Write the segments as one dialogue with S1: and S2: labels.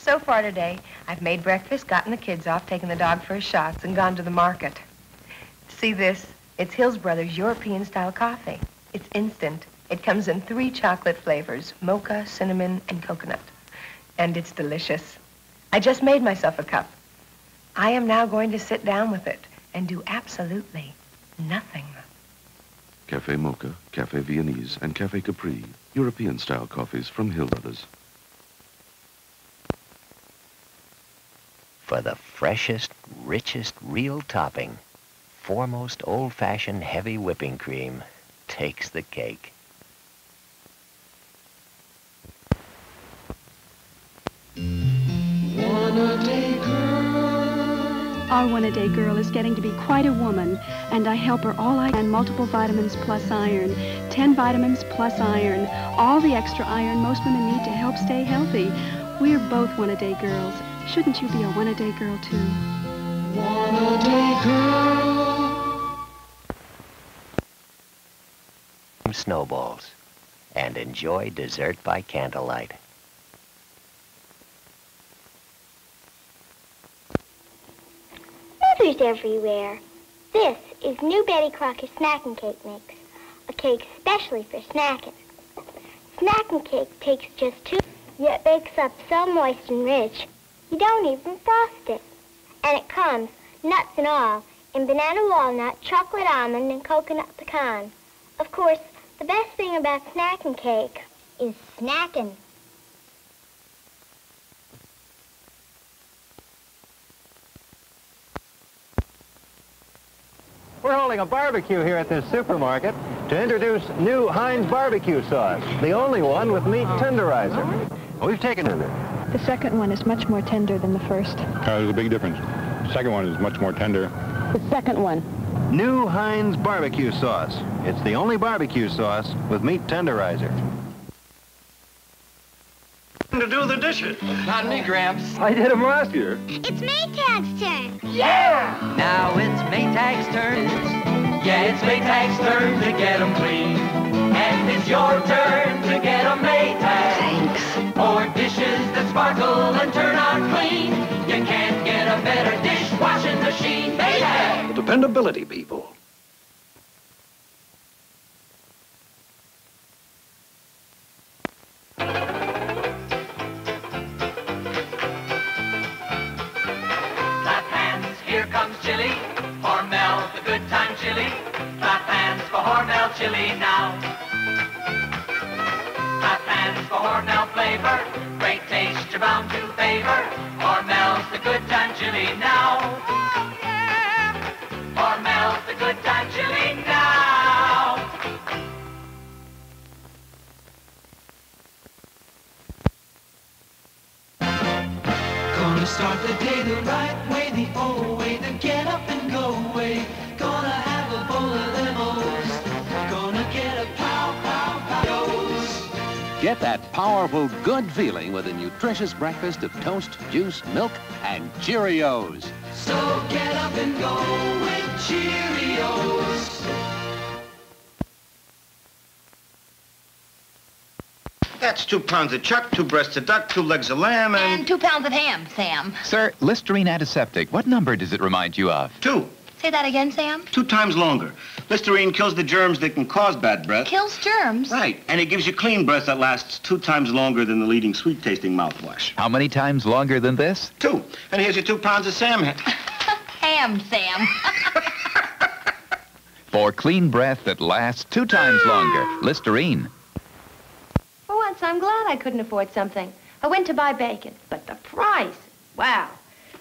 S1: So far today, I've made breakfast, gotten the kids off, taken the dog for his shots, and gone to the market. See this? It's Hills Brothers European-style coffee. It's instant. It comes in 3 chocolate flavors, mocha, cinnamon, and coconut. And it's delicious. I just made myself a cup. I am now going to sit down with it and do absolutely nothing.
S2: Cafe Mocha, Cafe Viennese, and Cafe Capri. European-style coffees from Hills Brothers.
S3: For the freshest, richest, real topping, Foremost old-fashioned heavy whipping cream takes the cake.
S4: Our one-a-day girl is getting to be quite a woman, and I help her all I can. Multiple vitamins plus iron, 10 vitamins plus iron, all the extra iron most women need to help stay healthy. We're both one-a-day girls. Shouldn't you be a one-a-day girl, too?
S5: One-a-day girl.
S3: Snowballs, and enjoy dessert by candlelight.
S6: Mothers everywhere. This is new Betty Crocker snacking cake mix, a cake specially for snacking. Snacking cake takes just 2, yet bakes up so moist and rich, you don't even frost it. And it comes, nuts and all, in banana walnut, chocolate almond, and coconut pecan. Of course, the best thing about snacking cake is snacking.
S7: We're holding a barbecue here at this supermarket to introduce new Heinz barbecue sauce, the only one with meat tenderizer. We've taken it.
S4: The second one is much more tender than the first.
S8: There's a big difference. The second one is much more tender.
S4: The second one.
S7: New Heinz barbecue sauce. It's the only barbecue sauce with meat tenderizer.
S9: To do the dishes.
S10: Not me, Gramps.
S7: I did them last year.
S6: It's Maytag's turn.
S10: Yeah! Now it's Maytag's turn. Yeah, it's Maytag's turn to get 'em clean. And it's your turn to get a Maytag.
S4: Thanks.
S10: For dishes that sparkle and turn out clean. You can't get a better dishwashing machine. Maytag!
S9: The dependability people.
S10: Chili, Hormel, the good time chili. Clap hands for Hormel chili now. Clap hands for Hormel flavor. Great taste you're bound to favor. Hormel's the good time chili now. Hormel's the good time chili now.
S5: Gonna start the day the right way, the old way, the get up and go way. Gonna have a bowl of limos. Gonna get a pow.
S11: Get that powerful, good feeling with a nutritious breakfast of toast, juice, milk, and Cheerios.
S5: So get up and go with Cheerios.
S9: That's 2 pounds of chuck, 2 breasts of duck, 2 legs of lamb,
S12: And 2 pounds of ham, Sam.
S13: Sir, Listerine antiseptic. What number does it remind you of?
S9: 2.
S12: Say that again, Sam.
S9: 2 times longer. Listerine kills the germs that can cause bad breath.
S12: Kills germs?
S9: Right. And it gives you clean breath that lasts 2 times longer than the leading sweet-tasting mouthwash.
S13: How many times longer than this?
S9: 2. And here's your 2 pounds of Sam.
S12: Ham, Sam.
S13: For clean breath that lasts 2 times longer. Listerine.
S1: For once, I'm glad I couldn't afford something. I went to buy bacon, but the price, wow.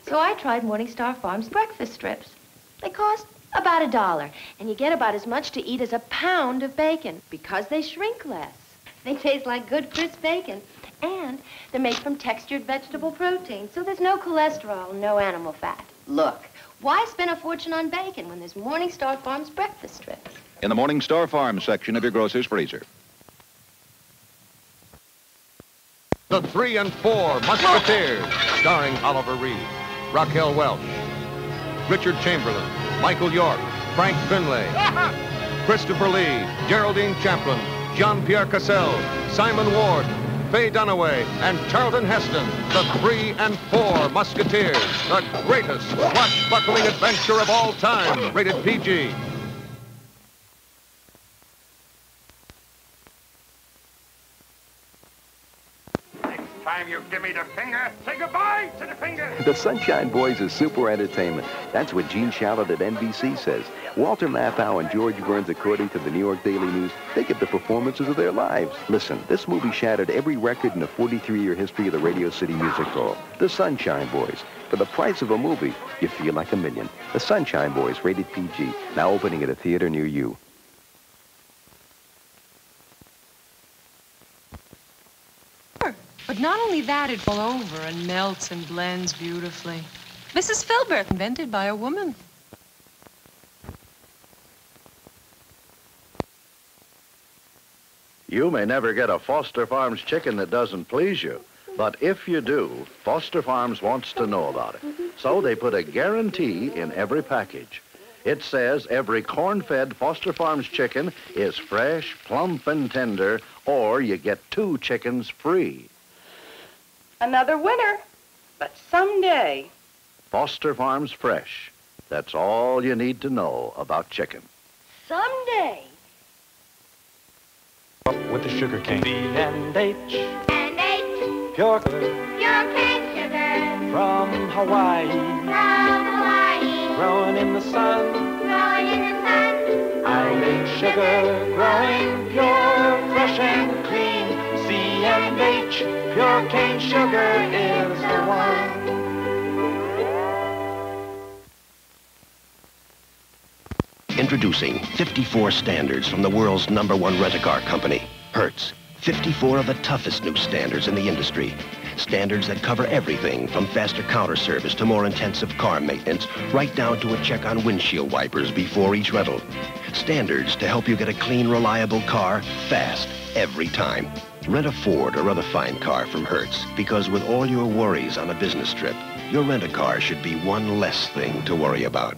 S1: So I tried Morningstar Farms breakfast strips. They cost about $1, and you get about as much to eat as a pound of bacon because they shrink less. They taste like good, crisp bacon, and they're made from textured vegetable protein, so there's no cholesterol, no animal fat. Look, why spend a fortune on bacon when there's Morningstar Farms breakfast strips?
S8: In the Morningstar Farms section of your grocer's freezer.
S14: The 3 and 4 Musketeers, starring Oliver Reed, Raquel Welch, Richard Chamberlain, Michael York, Frank Finlay, Christopher Lee, Geraldine Chaplin, Jean-Pierre Cassell, Simon Ward, Faye Dunaway and Charlton Heston, the 3 and 4 Musketeers, the greatest swashbuckling adventure of all time, rated PG.
S15: Time you give me the finger, say goodbye to the finger.
S16: The Sunshine Boys is super entertainment. That's what Gene Shalit at NBC says. Walter Matthau and George Burns, according to the New York Daily News, they give the performances of their lives. Listen, this movie shattered every record in the 43-year history of the Radio City Music Hall. The Sunshine Boys. For the price of a movie, you feel like a million. The Sunshine Boys, rated PG. Now opening at a theater near you.
S17: But not only that, it all over and melts and blends beautifully. Mrs. Filbert, invented by a woman.
S18: You may never get a Foster Farms chicken that doesn't please you. But if you do, Foster Farms wants to know about it. So they put a guarantee in every package. It says every corn-fed Foster Farms chicken is fresh, plump, and tender, or you get 2 chickens free.
S19: Another winner, but someday.
S18: Foster Farms Fresh. That's all you need to know about chicken.
S19: Someday.
S20: With the sugar cane. B&H.
S6: And
S20: Pure
S6: cane sugar.
S20: From Hawaii. Growing in the sun. I make sugar growing pure, fresh and clean. C&H, pure cane sugar is the one.
S21: Introducing 54 standards from the world's #1 rent-a-car company, Hertz. 54 of the toughest new standards in the industry. Standards that cover everything from faster counter service to more intensive car maintenance, right down to a check on windshield wipers before each rental. Standards to help you get a clean, reliable car fast every time. Rent a Ford or other fine car from Hertz, because with all your worries on a business trip, your rent-a-car should be one less thing to worry about.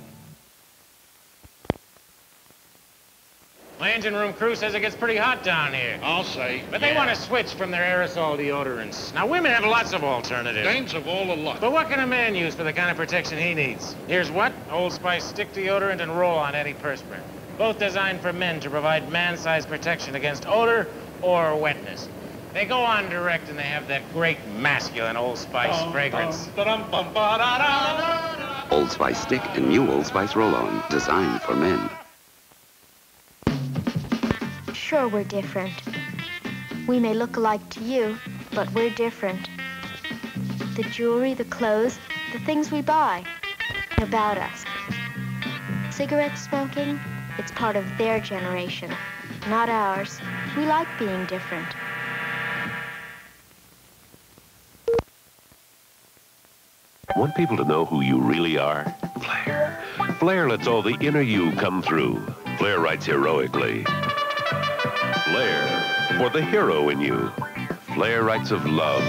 S22: My engine room crew says it gets pretty hot down here.
S23: I'll say.
S22: But they want to switch from their aerosol deodorants. Now, women have lots of alternatives.
S23: Dames of all alike.
S22: But what can a man use for the kind of protection he needs? Here's what? Old Spice stick deodorant and roll-on antiperspirant. Both designed for men to provide man-sized protection against odor or wetness. They go on direct and they have that great masculine Old Spice fragrance.
S24: Old Spice stick and new Old Spice roll-on, designed for men.
S6: Sure, we're different. We may look alike to you, but we're different. The jewelry, the clothes, the things we buy, about us. Cigarette smoking, it's part of their generation, not ours. We like being different.
S25: Want people to know who you really are? Flair. Flair lets all the inner you come through. Flair writes heroically. Flair for the hero in you. Flair writes of love.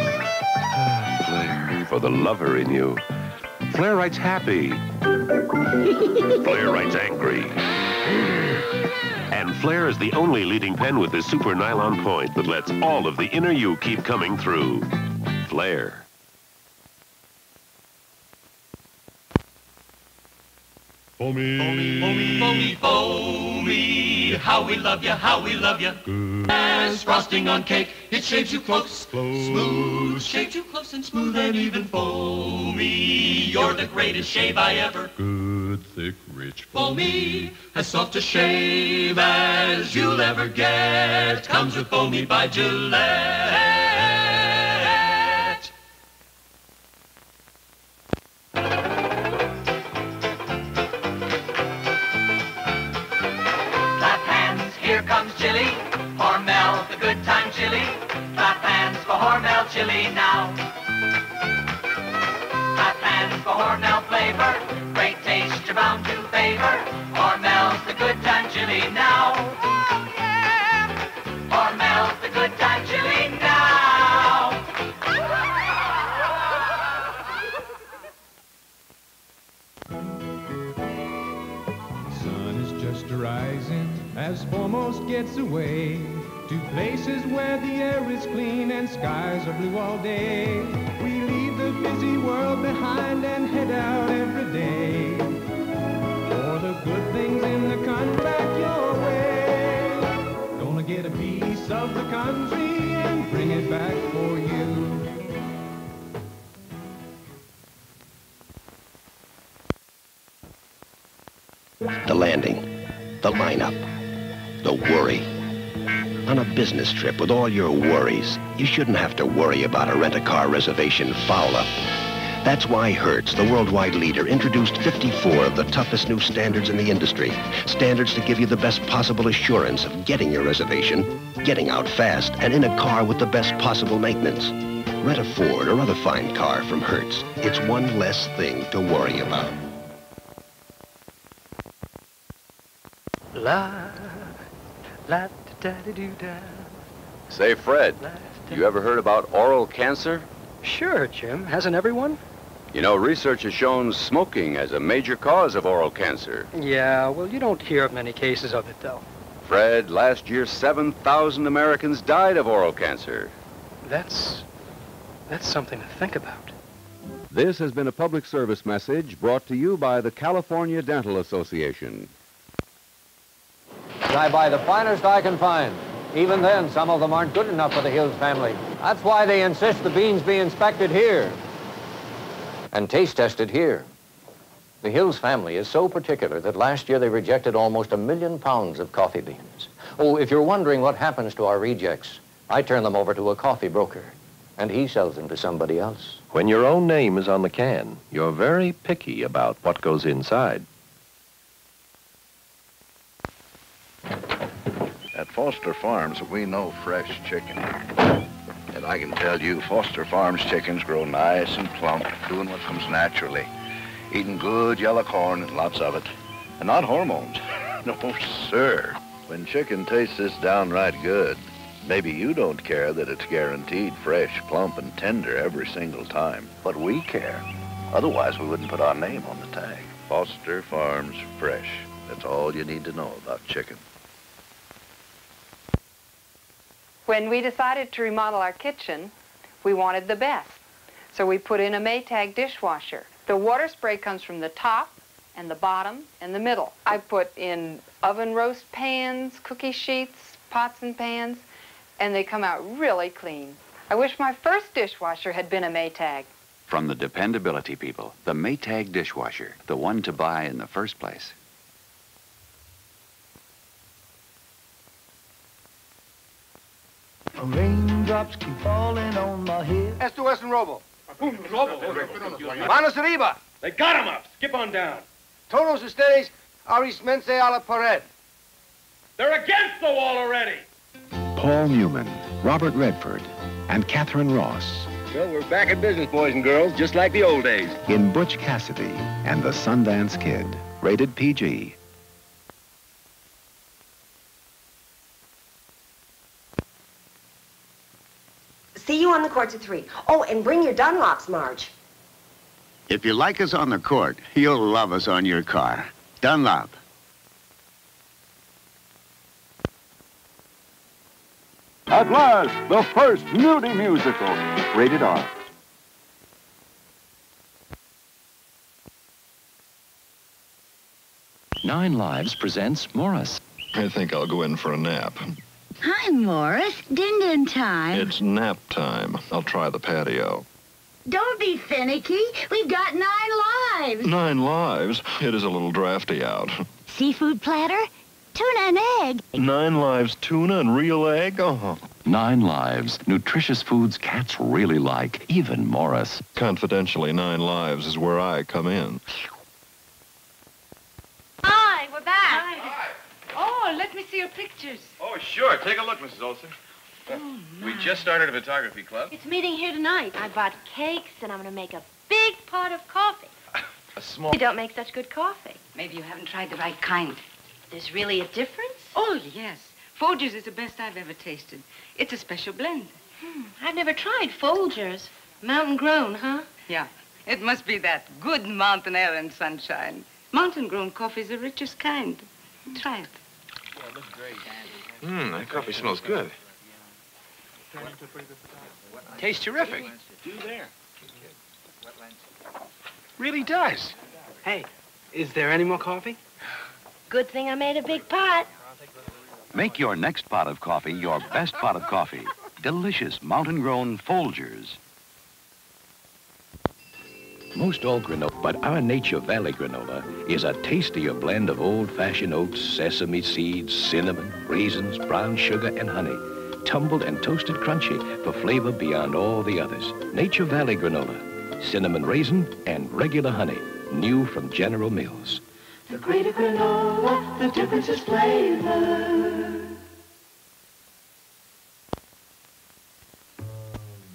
S25: Flair for the lover in you. Flair writes happy. Flair writes angry. And Flair is the only leading pen with this super nylon point that lets all of the inner you keep coming through. Flair.
S5: Foamy, foamy, foamy, foamy, how we love you, how we love you. Good. As frosting on cake, it shaves you close, smooth, shaves you close and smooth and even foamy. You're the greatest shave I ever.
S26: Good, thick, rich
S5: Foamy, as soft a shave as you'll ever get. Comes with Foamy by Gillette.
S10: Here comes Chili, Hormel, the good time chili. Clap hands for Hormel chili now. Clap hands for Hormel flavor, great taste you're bound to favor. Hormel's the good time chili now. Oh, yeah. Hormel's the good time chili now.
S26: sun is just
S2: coasterizing as foremost gets away to places where the air is clean and skies are blue all day. We leave the busy world behind and head out every day for the good things in the country back your way. Gonna get a piece of the country and bring it back for you.
S21: The landing, the lineup, the worry. On a business trip with all your worries, you shouldn't have to worry about a rent-a-car reservation foul-up. That's why Hertz, the worldwide leader, introduced 54 of the toughest new standards in the industry. Standards to give you the best possible assurance of getting your reservation, getting out fast, and in a car with the best possible maintenance. Rent a Ford or other fine car from Hertz. It's one less thing to worry about.
S3: La, la, da, da, da, da.
S4: Say, Fred, you ever heard about oral cancer?
S3: Sure, Jim. Hasn't everyone?
S4: You know, research has shown smoking as a major cause of oral cancer.
S3: Yeah, well, you don't hear of many cases of it, though.
S4: Fred, last year, 7,000 Americans died of oral cancer.
S3: That's something to think about.
S7: This has been a public service message brought to you by the California Dental Association.
S14: I buy the finest I can find. Even then, some of them aren't good enough for the Hills family. That's why they insist the beans be inspected here and taste tested here. The Hills family is so particular that last year they rejected almost 1 million pounds of coffee beans. Oh, if you're wondering what happens to our rejects, I turn them over to a coffee broker, and he sells them to somebody else.
S11: When your own name is on the can, you're very picky about what goes inside.
S18: At Foster Farms, we know fresh chicken. And I can tell you, Foster Farms chickens grow nice and plump, doing what comes naturally. Eating good yellow corn and lots of it. And not hormones. No, sir. When chicken tastes this downright good, maybe you don't care that it's guaranteed fresh, plump, and tender every single time. But we care. Otherwise, we wouldn't put our name on the tag. Foster Farms Fresh. That's all you need to know about chicken.
S23: When we decided to remodel our kitchen, we wanted the best. So we put in a Maytag dishwasher. The water spray comes from the top and the bottom and the middle. I put in oven roast pans, cookie sheets, pots and pans, and they come out really clean. I wish my first dishwasher had been a Maytag.
S25: From the dependability people, the Maytag dishwasher, the one to buy in the first place.
S27: Raindrops keep falling on my head.
S28: Esto es un robo. Manos arriba.
S29: They got him up. Skip on down.
S28: Todos ustedes arismense a la pared.
S29: They're against the wall already.
S13: Paul Newman, Robert Redford, and Catherine Ross
S29: Well, we're back in business, boys and girls, just like the old days.
S13: in Butch Cassidy and the Sundance Kid, rated PG.
S30: See you on the courts at 3. Oh, and bring your Dunlops, Marge.
S31: If you like us on the court, you'll love us on your car. Dunlop.
S7: At last, the first nudie musical, rated R.
S32: Nine Lives presents Morris.
S33: I think I'll go in for a nap.
S34: Hi, Morris. Din time.
S33: It's nap time. I'll try the patio.
S34: Don't be finicky. We've got 9 lives.
S33: 9 lives? It is a little drafty out.
S34: Seafood platter, tuna and egg.
S33: 9 lives tuna and real egg? Oh.
S32: 9 Lives, nutritious foods cats really like, even Morris.
S33: Confidentially, 9 lives is where I come in.
S35: Hi, we're back. Hi. Oh, let me see your pictures.
S36: Oh, sure. Take a look, Mrs. Olson.
S35: Oh,
S36: We just started a photography club.
S35: It's meeting here tonight. I bought cakes, and I'm going to make a big pot of coffee.
S36: A small...
S35: You don't make such good coffee.
S37: Maybe you haven't tried the right kind.
S35: There's really a difference?
S37: Oh, yes. Folgers is the best I've ever tasted. It's a special blend.
S35: I've never tried Folgers. Mountain grown, huh?
S37: Yeah. It must be that good mountain air and sunshine. Mountain-grown coffee's the richest kind. Try it.
S36: That coffee smells good. Tastes terrific. Really does.
S3: Hey, is there any more coffee?
S35: Good thing I made a big pot.
S32: Make your next pot of coffee your best pot of coffee. Delicious mountain-grown Folgers.
S1: Most all granola, but our Nature Valley granola is a tastier blend of old-fashioned oats, sesame seeds, cinnamon, raisins, brown sugar, and honey. Tumbled and toasted crunchy for flavor beyond all the others. Nature Valley granola, cinnamon raisin, and regular honey. New from General Mills.
S27: The greater granola, the difference is flavor.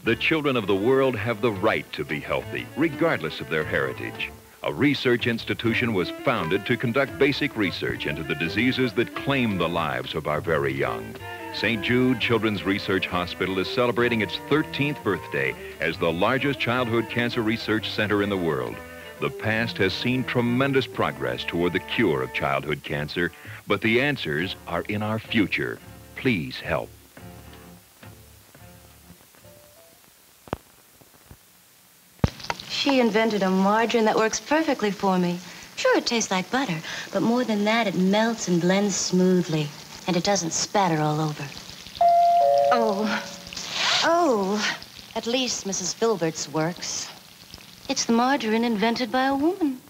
S2: The children of the world have the right to be healthy, regardless of their heritage. A research institution was founded to conduct basic research into the diseases that claim the lives of our very young. St. Jude Children's Research Hospital is celebrating its 13th birthday as the largest childhood cancer research center in the world. The past has seen tremendous progress toward the cure of childhood cancer, but the answers are in our future. Please help.
S5: She invented a margarine that works perfectly for me. Sure, it tastes like butter, but more than that, it melts and blends smoothly, and it doesn't spatter all over. Oh, at least Mrs. Filbert's works. It's the margarine invented by a woman.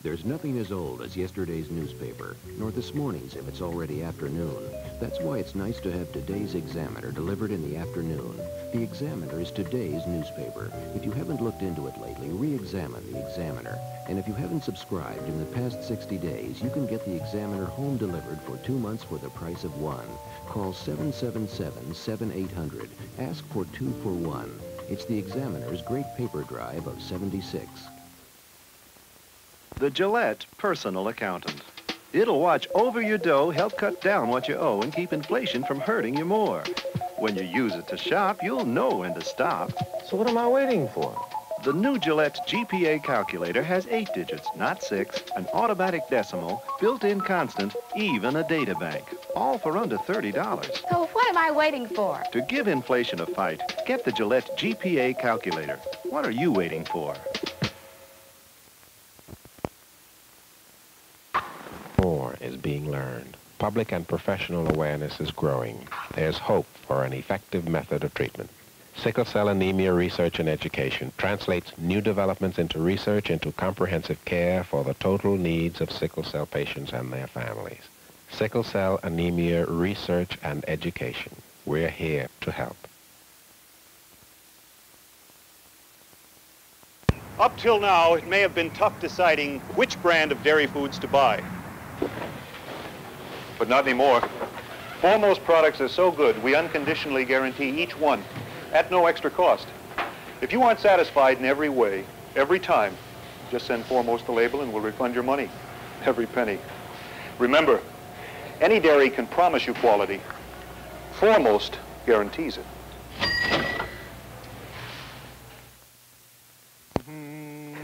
S6: There's nothing as old as yesterday's newspaper, nor this morning's if it's already afternoon. That's why it's nice to have today's Examiner delivered in the afternoon. The Examiner is today's newspaper. If you haven't looked into it lately, re-examine the Examiner. And if you haven't subscribed in the past 60 days, you can get the Examiner home delivered for 2 months for the price of one. Call 777-7800. Ask for 2 for 1. It's the Examiner's great paper drive of 76.
S8: The Gillette Personal Accountant. It'll watch over your dough, help cut down what you owe, and keep inflation from hurting you more. When you use it to shop, you'll know when to stop.
S14: So what am I waiting for?
S8: The new Gillette GPA calculator has 8 digits, not 6, an automatic decimal, built-in constant, even a data bank. All for under $30.
S35: So what am I waiting for?
S8: To give inflation a fight, get the Gillette GPA calculator. What are you waiting for?
S9: More is being learned. Public and professional awareness is growing. There's hope for an effective method of treatment. Sickle cell anemia research and education translates new developments into research into comprehensive care for the total needs of sickle cell patients and their families. Sickle cell anemia research and education. We're here to help.
S10: Up till now, it may have been tough deciding which brand of dairy foods to buy. But not anymore. Foremost products are so good, we unconditionally guarantee each one at no extra cost. If you aren't satisfied in every way, every time, just send Foremost the label and we'll refund your money. Every penny. Remember, any dairy can promise you quality. Foremost guarantees it.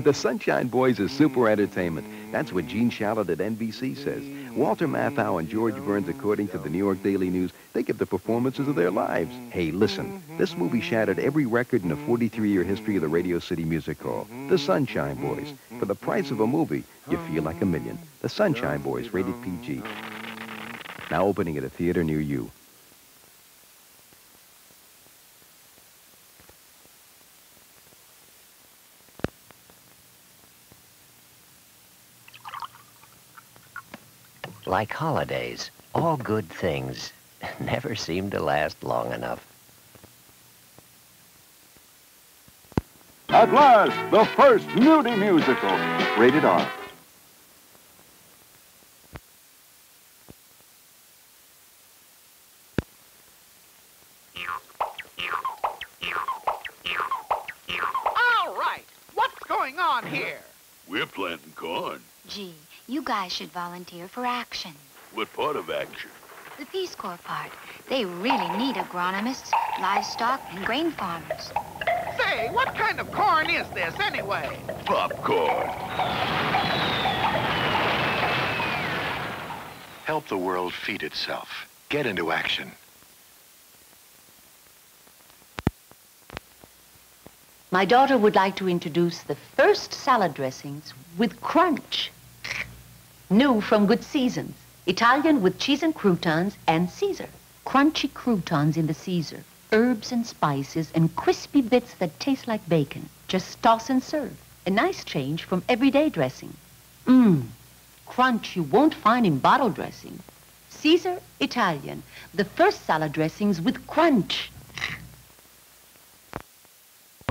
S12: The Sunshine Boys are super entertainment. That's what Gene Shalit at NBC says. Walter Matthau and George Burns, according to the New York Daily News, they give the performances of their lives. Hey, listen, this movie shattered every record in the 43-year history of the Radio City Music Hall. The Sunshine Boys. For the price of a movie, you feel like a million. The Sunshine Boys, rated PG. Now opening at a theater near you.
S15: Like holidays, all good things never seem to last long enough.
S16: At last, the first nudie musical. Rated R.
S17: All right, what's going on here?
S19: We're planting corn.
S20: Gee, you guys should volunteer for action.
S19: What part of action?
S20: The Peace Corps part. They really need agronomists, livestock, and grain farmers.
S17: Say, what kind of corn is this, anyway?
S19: Popcorn.
S4: Help the world feed itself. Get into action.
S7: My daughter would like to introduce the first salad dressings with crunch. New from Good Seasons. Italian with cheese and croutons and Caesar. Crunchy croutons in the Caesar. Herbs and spices and crispy bits that taste like bacon. Just toss and serve. A nice change from everyday dressing. Crunch you won't find in bottle dressing. Caesar Italian. The first salad dressings with crunch.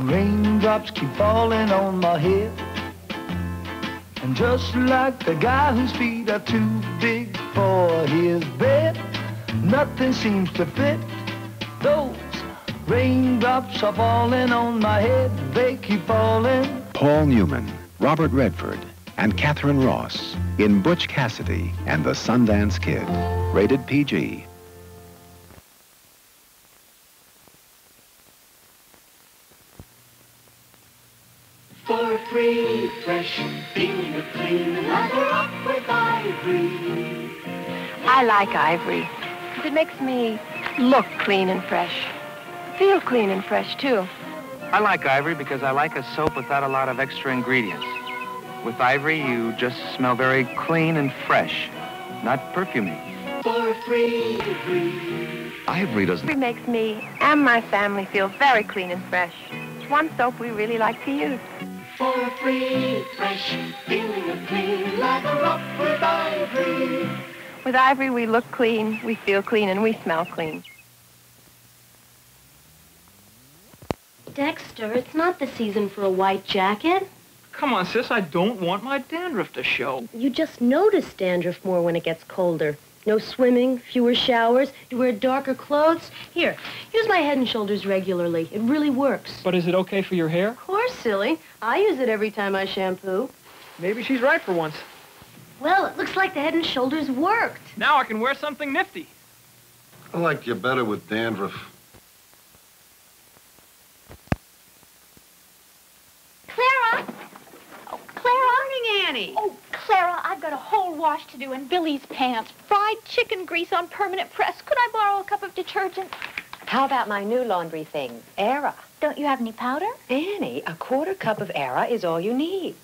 S11: Raindrops keep falling on my head. And just like the guy whose feet are too big for his bed, nothing seems to fit. Those raindrops are falling on my head. They keep falling.
S13: Paul Newman, Robert Redford, and Catherine Ross in Butch Cassidy and the Sundance Kid. Rated PG.
S27: For free, fresh, feeling clean, lather up with Ivory.
S18: I like Ivory, because it makes me look clean and fresh. Feel clean and fresh, too.
S3: I like Ivory because I like a soap without a lot of extra ingredients. With Ivory, you just smell very clean and fresh, not perfumey.
S27: For free, free.
S3: Ivory doesn't...
S18: Ivory makes me and my family feel very clean and fresh. It's one soap we really like to use.
S27: For free, fresh, feeling clean, lather up with Ivory.
S18: With Ivory, we look clean, we feel clean, and we smell clean.
S5: Dexter, it's not the season for a white jacket.
S3: Come on, sis, I don't want my dandruff to show.
S5: You just notice dandruff more when it gets colder. No swimming, fewer showers, you wear darker clothes. Here, use my Head & Shoulders regularly. It really works.
S3: But is it okay for your hair?
S5: Of course, silly. I use it every time I shampoo.
S3: Maybe she's right for once.
S5: Well, it looks like the Head & Shoulders worked.
S3: Now I can wear something nifty.
S21: I like you better with dandruff.
S20: Clara! Oh, Clara!
S22: Morning, Annie.
S20: Oh, Clara, I've got a whole wash to do in Billy's pants. Fried chicken grease on permanent press. Could I borrow a cup of detergent?
S22: How about my new laundry thing, Era?
S20: Don't you have any powder?
S22: Annie, a quarter cup of Era is all you need.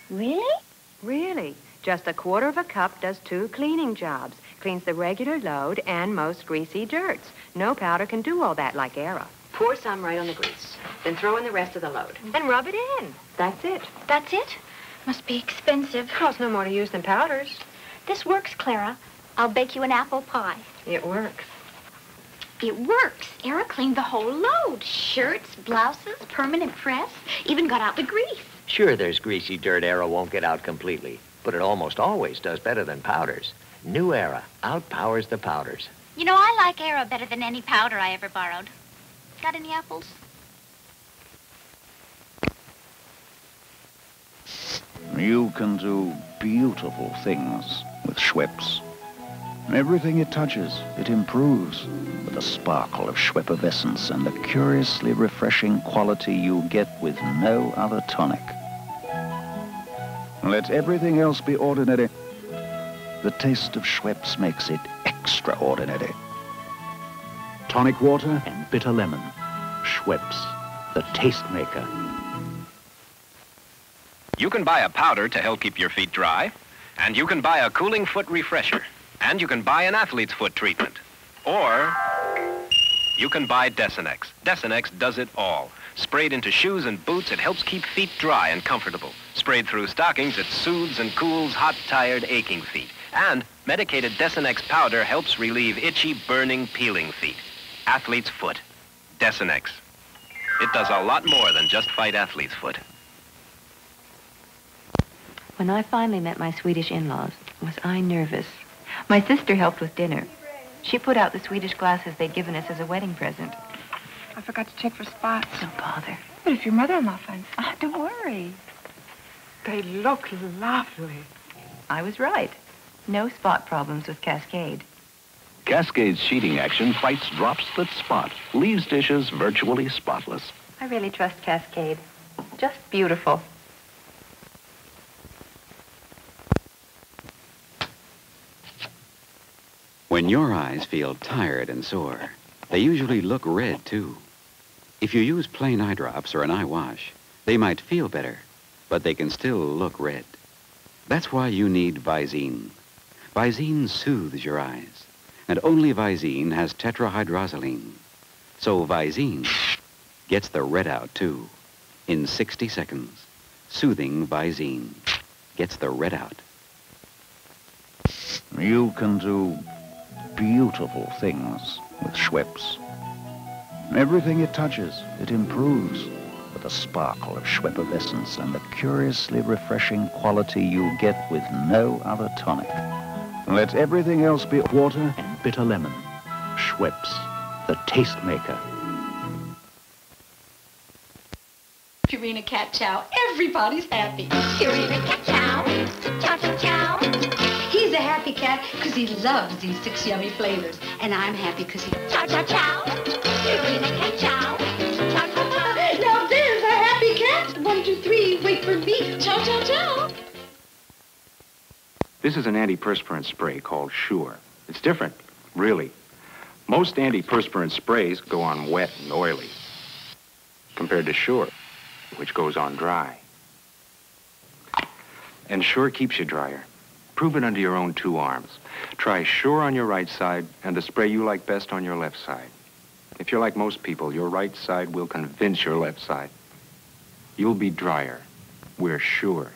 S20: Really?
S22: Really. Just a quarter of a cup does 2 cleaning jobs. Cleans the regular load and most greasy dirts. No powder can do all that like Era. Pour some right on the grease. Then throw in the rest of the load. And rub it in. That's it.
S20: That's it? Must be expensive.
S22: Costs no more to use than powders.
S20: This works, Clara. I'll bake you an apple pie.
S22: It works.
S20: It works. Era cleaned the whole load. Shirts, blouses, permanent press, even got out the grease.
S15: Sure, there's greasy dirt Era won't get out completely, but it almost always does better than powders. New Era outpowers the powders.
S20: You know, I like Era better than any powder I ever borrowed. Got any apples?
S23: You can do beautiful things with Schweppes. Everything it touches, it improves with the sparkle of Schweppervescence and the curiously refreshing quality you get with no other tonic. Let everything else be ordinary. The taste of Schweppes makes it extraordinary. Tonic water and bitter lemon. Schweppes, the taste maker.
S24: You can buy a powder to help keep your feet dry, and you can buy a cooling foot refresher, and you can buy an athlete's foot treatment. Or you can buy Desenex. Desenex does it all. Sprayed into shoes and boots, it helps keep feet dry and comfortable. Sprayed through stockings, it soothes and cools hot, tired, aching feet. And medicated Desenex powder helps relieve itchy, burning, peeling feet. Athlete's foot. Desenex. It does a lot more than just fight athlete's foot.
S22: When I finally met my Swedish in-laws, was I nervous. My sister helped with dinner. She put out the Swedish glasses they'd given us as a wedding present.
S18: I forgot to check for spots.
S22: Don't bother.
S18: But if your mother-in-law finds...
S22: Don't worry.
S18: They look lovely.
S22: I was right. No spot problems with Cascade.
S32: Cascade's sheeting action fights drops that spot, leaves dishes virtually spotless.
S22: I really trust Cascade. Just beautiful.
S13: When your eyes feel tired and sore, they usually look red, too. If you use plain eye drops or an eye wash, they might feel better, but they can still look red. That's why you need Visine. Visine soothes your eyes, and only Visine has tetrahydrozoline. So Visine gets the red out, too, in 60 seconds. Soothing Visine gets the red out.
S23: You can do beautiful things with Schweppes. Everything it touches, it improves with the sparkle of Schweppevescence and the curiously refreshing quality you get with no other tonic. Let everything else be water and bitter lemon. Schweppes, the taste maker.
S1: Purina Cat Chow, everybody's happy.
S27: Purina Cat Chow, chow chow chow.
S1: He's a happy cat because he loves these 6 yummy flavors. And I'm happy because he...
S27: Chow chow chow. Purina Cat Chow, chow chow chow.
S1: Now there's a happy cat. 1, 2, 3, wait for me. Chow chow chow.
S3: This is an antiperspirant spray called Sure. It's different, really. Most antiperspirant sprays go on wet and oily, compared to Sure, which goes on dry. And Sure keeps you drier. Prove it under your own 2 arms. Try Sure on your right side and the spray you like best on your left side. If you're like most people, your right side will convince your left side. You'll be drier. We're Sure.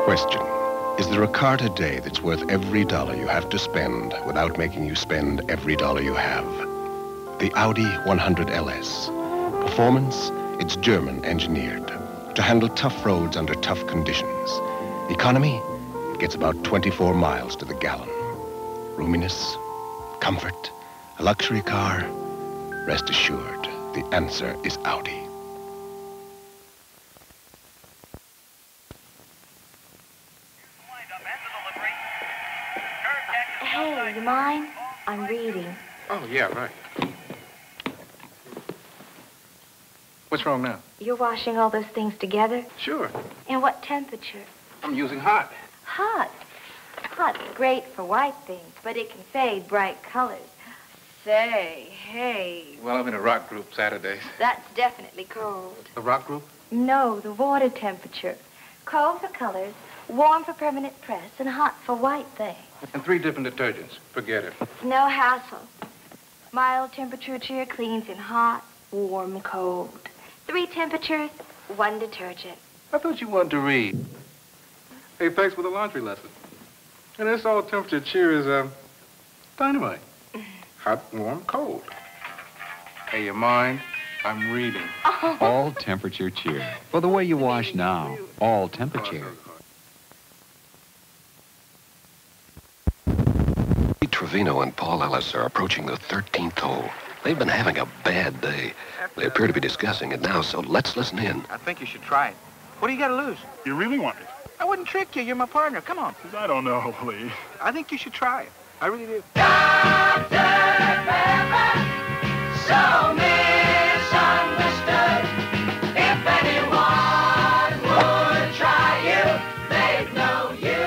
S4: Question. Is there a car today that's worth every dollar you have to spend without making you spend every dollar you have? The Audi 100 LS. Performance, it's German engineered to handle tough roads under tough conditions. Economy, it gets about 24 miles to the gallon. Roominess, comfort, a luxury car. Rest assured, the answer is Audi.
S20: Hey, you mind? I'm reading.
S3: Oh, yeah, right. What's wrong now?
S20: You're washing all those things together?
S3: Sure.
S20: In what temperature?
S3: I'm using hot.
S20: Hot. Hot's great for white things, but it can fade bright colors. Say, hey,
S3: Well, I'm in a rock group Saturdays.
S20: that's definitely cold.
S3: The rock group?
S20: No, the water temperature. Cold for colors, warm for permanent press, and hot for white things.
S3: And 3 different detergents. Forget it.
S20: No hassle. Mild temperature cheer cleans in hot, warm, cold. 3 temperatures, 1 detergent.
S3: I thought you wanted to read. Hey, thanks for the laundry lesson. And this all temperature cheer is, dynamite. Hot, warm, cold. Hey, you mind? I'm reading.
S2: All temperature cheer. For the way you wash now, all temperature.
S6: Trevino and Paul Ellis are approaching the 13th hole. They've been having a bad day. They appear to be discussing it now, so let's listen in.
S17: I think you should try it. What do you got to lose?
S16: You really want it?
S17: I wouldn't trick you. You're my partner. Come on.
S16: I don't know, please.
S17: I think you should try it. I really do.
S27: So misunderstood. If anyone would try you, they'd know you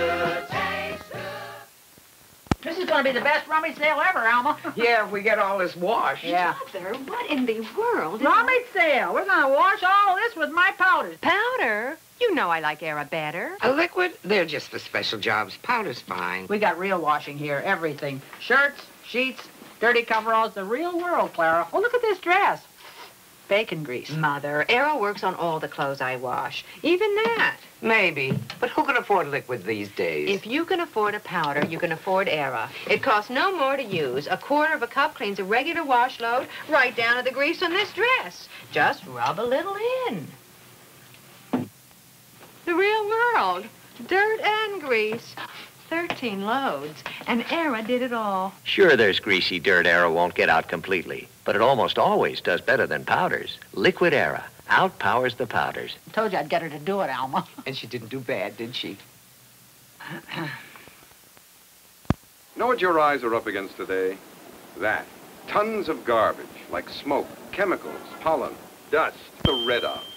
S27: taste good.
S17: This is going to be the best rummage sale ever, Alma.
S8: Yeah, if we get all this washed.
S17: Yeah.
S22: Mother, what in the world?
S17: Rummage sale. We're going to wash all this with my powders.
S22: Powder? You know I like Era better.
S8: A liquid? They're just for special jobs. Powder's fine.
S17: We got real washing here, everything. Shirts, sheets, dirty coveralls, the real world, Clara. Oh, look at this dress. Bacon grease.
S22: Mother, Era works on all the clothes I wash. Even that.
S8: Maybe. But who can afford liquid these days?
S22: If you can afford a powder, you can afford Era. It costs no more to use. 1/4 of a cup cleans a regular wash load right down to the grease on this dress. Just rub a little in. The real world. Dirt and grease. 13 loads. And Era did it all.
S15: Sure, there's greasy dirt Era won't get out completely, but it almost always does better than powders. Liquid Era outpowers the powders.
S17: Told you I'd get her to do it, Alma.
S8: And she didn't do bad, did she?
S7: Know what your eyes are up against today? That. Tons of garbage, like smoke, chemicals, pollen, dust, the red of.